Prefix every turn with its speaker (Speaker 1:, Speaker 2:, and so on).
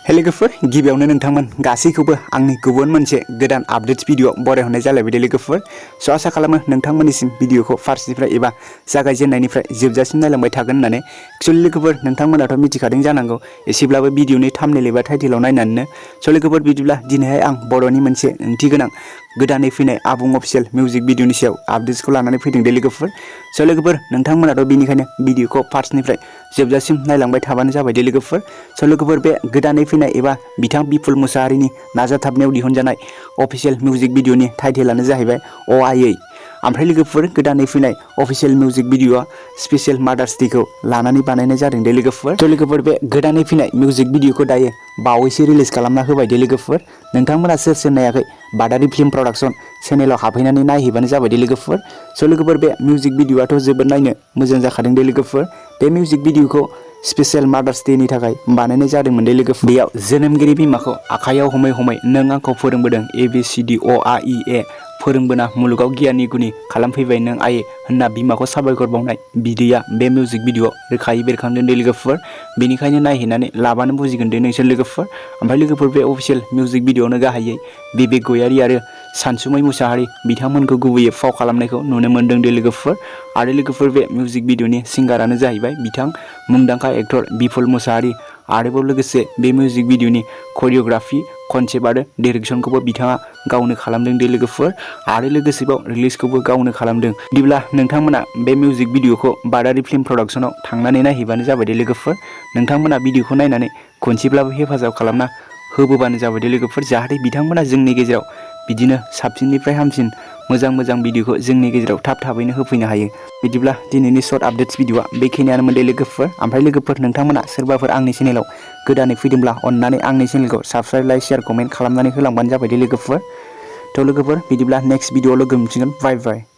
Speaker 1: लोगोफोर गिबियावनो नोंथांमोन गासैखौबो आंनि गुबुन मोनसे गोदान आपडेट्स भिडिअ बरायहरनाय जालायबाय लोगोफोर स' आसा खालामो नोंथांमोननिसिम भिडिअखौ फार्स्टनिफ्राय एबा जागायजेननायनिफ्राय जोबजासिम नायलांबाय थागोन होननानै एक्चुअली लोगोफोर नोंथांमोनाथ' मिथिखादों जानांगौ एसेब्लाबो भिडिअनि थाम्बनेल एबा टाइटेलाव नायनानैनो स' लोगोफोर बिदिब्ला दिनैहाय आं बर'नि मोनसे ओंथि गोनां गोदानै फैनाय आबुं अफिसियेल मिउजिक भिडिअनि सायाव आपडेट्सखौ लानानै फैदों लोगोफोर स' लोगोफोर नोंथांमोनाथ' बेनिखायनो भिडिअखौ फार्स्टनिफ्राय जोबजासिम नायलांबाय थाबानो जाबाय लोगोफोर स' लोगोफोर बे गोदानै फैनाय एबा बिथां बिपुल मुसाहारिनि नाजाथाबनायाव दिहुनजानाय अफिसियेल मिउजिक भिडिअनि टाइटेलानो जाहैबाय अआइयै ओमफ्राय लोगोफोर गोदानै फैनाय अफिसियेल मिउजिक भिडिअआ स्पेशल मादार्स डेखौ लानानै बानायनाय जादों लोगोफोर स' लोगोफोर बे गोदानै फैनाय मिउजिक भिडिअखौ दायो बावैसो रिलिज खालामना होबाय लोगोफोर नोंथांमोना सोर सोर नायाखै बादारि फिल्म प्रडाक्शन चेनेलाव हाबहैनानै नायहैबानो जाबाय लोगोफोर स' लोगोफोर बे मिउजिक भिडिअआथ' जोबोद नायनो मोजां जाखादों लोगोफोर बे मिउजिक भिडिअखौ स्पेशल मादार्स डेनि थाखाय बानायनाय जादोंमोन लोगोफोर बेयाव जोनोमगिरि बिमाखौ आखायाव हमै हमै नों आंखौ फोरोंबोदों ABCD फोरोंबोना मुलुगाव गियाननि गुनि खालामफैबाय नों आये होनना बिमाखौ साबायखर बावनाय बिदैया बे मिउजिक भिडिअआव रोखायै बेरखांदों लोगोफोर बेनिखायनो नायहैनानै लाबानो बुजिगोन नोंसोर लोगोफोर ओमफ्राय लोगोफोर बे अफिसियेल मिउजिक भिडिअआवनो गाहायै बिबेक गयारि आरो सानसुमै मुसाहारि बिथांमोनखौ गुबैयै फाव खालामनायखौ नुनो मोन्दों लोगोफोर आरो लोगोफोर बे मिउजिक भिडिअनि सिंगारानो जाहैबाय बिथां मुंदांखा एक्टर बिपुल मुसाहारि आरोबाव लोगोसे बे मिउजिक भिडिअनि करिय'ग्राफि कनसेप्ट आरो डाइरेक्सनखौबो बिथाङा गावनो खालामदों लोगोफोर आरो लोगोसेबाव रिलिजखौबो गावनो खालामदों बिदिब्ला नोंथांमोना बे मिउजिक भिडिअखौ बादारि फिल्म प्रडाक्शनाव थांनानै नायहैबानो जाबाय लोगोफोर नोंथांमोना भिडिअखौ नायनानै खनसेब्लाबो हेफाजाब खालामना होबोबानो जाबाय लोगोफोर जाहाथे बिथांमोना जोंनि गेजेराव बिदिनो साबसिननिफ्राय हामसिन मोजां भिडिअखौ जोंनि गेजेराव थाबैनो होफैनो हायो बिदिब्ला दिनैनि शर्ट आपडेट्स भिडिअआ बेखिनियानोमोन लोगोफोर ओमफ्राय लोगोफोर नोंथांमोना सोरबाफोर आंनि चेनेलाव गोदानै फैदोंब्ला अन्नानै आंनि चेनेलखौ साबस्क्राइब लाइक शेयार कमेन्ट खालामनानै होलांबानो जाबाय लोगोफोर थ' लोगोफोर बिदिब्ला नेक्स्ट भिडिअआव लोगो मोनसिगोन बाय बाय